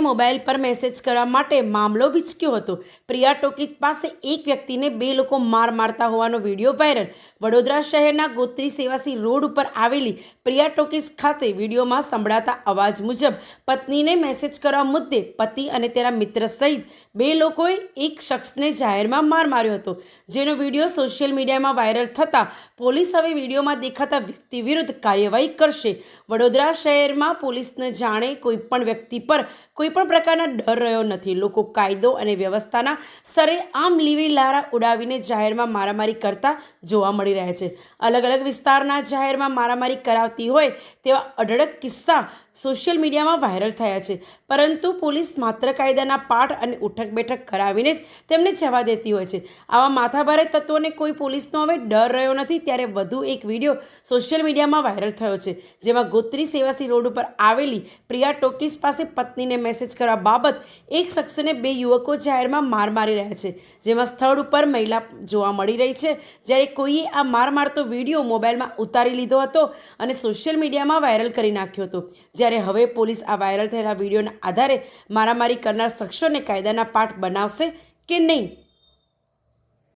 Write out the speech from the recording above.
Mobile પર message કરવા માટે મામલો વિચક્યો હતો। પ્રિયા ટોકીઝ પાસે એક વ્યક્તિને બે લોકો માર મારતા હોવાનો વિડીયો વાયરલ। વડોદરા શહેરના ગોત્રી સેવાસી રોડ ઉપર આવેલી પ્રિયા ટોકીઝ ખાતે વિડીયોમાં સંભળાતા અવાજ મુજબ પત્નીને મેસેજ કરવા મુદ્દે પતિ અને તેના મિત્ર સહિત બે લોકોએ એક શખ્સને જાહેરમાં માર માર્યો હતો, જેનો વિડીયો સોશિયલ મીડિયામાં વાયરલ થતાં પોલીસ હવે વિડીયોમાં દેખાતા વ્યક્તિ વિરુદ્ધ કાર્યવાહી કરશે। વડોદરા શહેરમાં પોલીસને જાણે કોઈપણ વ્યક્તિ પર કોઈપણ પ્રકારના ડર રહ્યો નથી। લોકો કાયદો અને વ્યવસ્થાના સરેઆમ લીલી લારા ઉડાવીને જાહેરમાં મારામારી કરતા જોવા મળી રહ્યા છે। અલગ અલગ વિસ્તારના જાહેરમાં મારામારી કરાવતી હોય તેવા અઢળક કિસ્સા સોશિયલ મીડિયામાં વાયરલ થયા છે, પરંતુ પોલીસ માત્ર કાયદાના પાઠ અને ઉઠક બેઠક કરાવીને જ તેમને જવા દેતી હોય છે। આવા માથાભારે તત્વોને કોઈ પોલીસનો હવે ડર રહ્યો નથી। ત્યારે વધુ એક વિડીયો સોશિયલ મીડિયામાં વાયરલ થયો છે, જેમાં ગોત્રી સેવાસી રોડ ઉપર આવેલી પ્રિયા ટોકીઝ પાસે પત્નીને મેસેજ કરવા બાબત એક શખ્સને બે યુવકો જાહેરમાં માર મારી રહ્યા છે, જેમાં સ્થળ ઉપર મહિલા જોવા મળી રહી છે, જ્યારે કોઈએ આ માર મારતો વિડીયો મોબાઈલમાં ઉતારી લીધો હતો અને સોશિયલ મીડિયામાં વાયરલ કરી નાખ્યો હતો। જ્યારે હવે પોલીસ આ વાયરલ થયેલા વિડીયોના આધારે મારામારી કરનાર શખ્સોને કાયદાના પાઠ બનાવશે કે નહીં,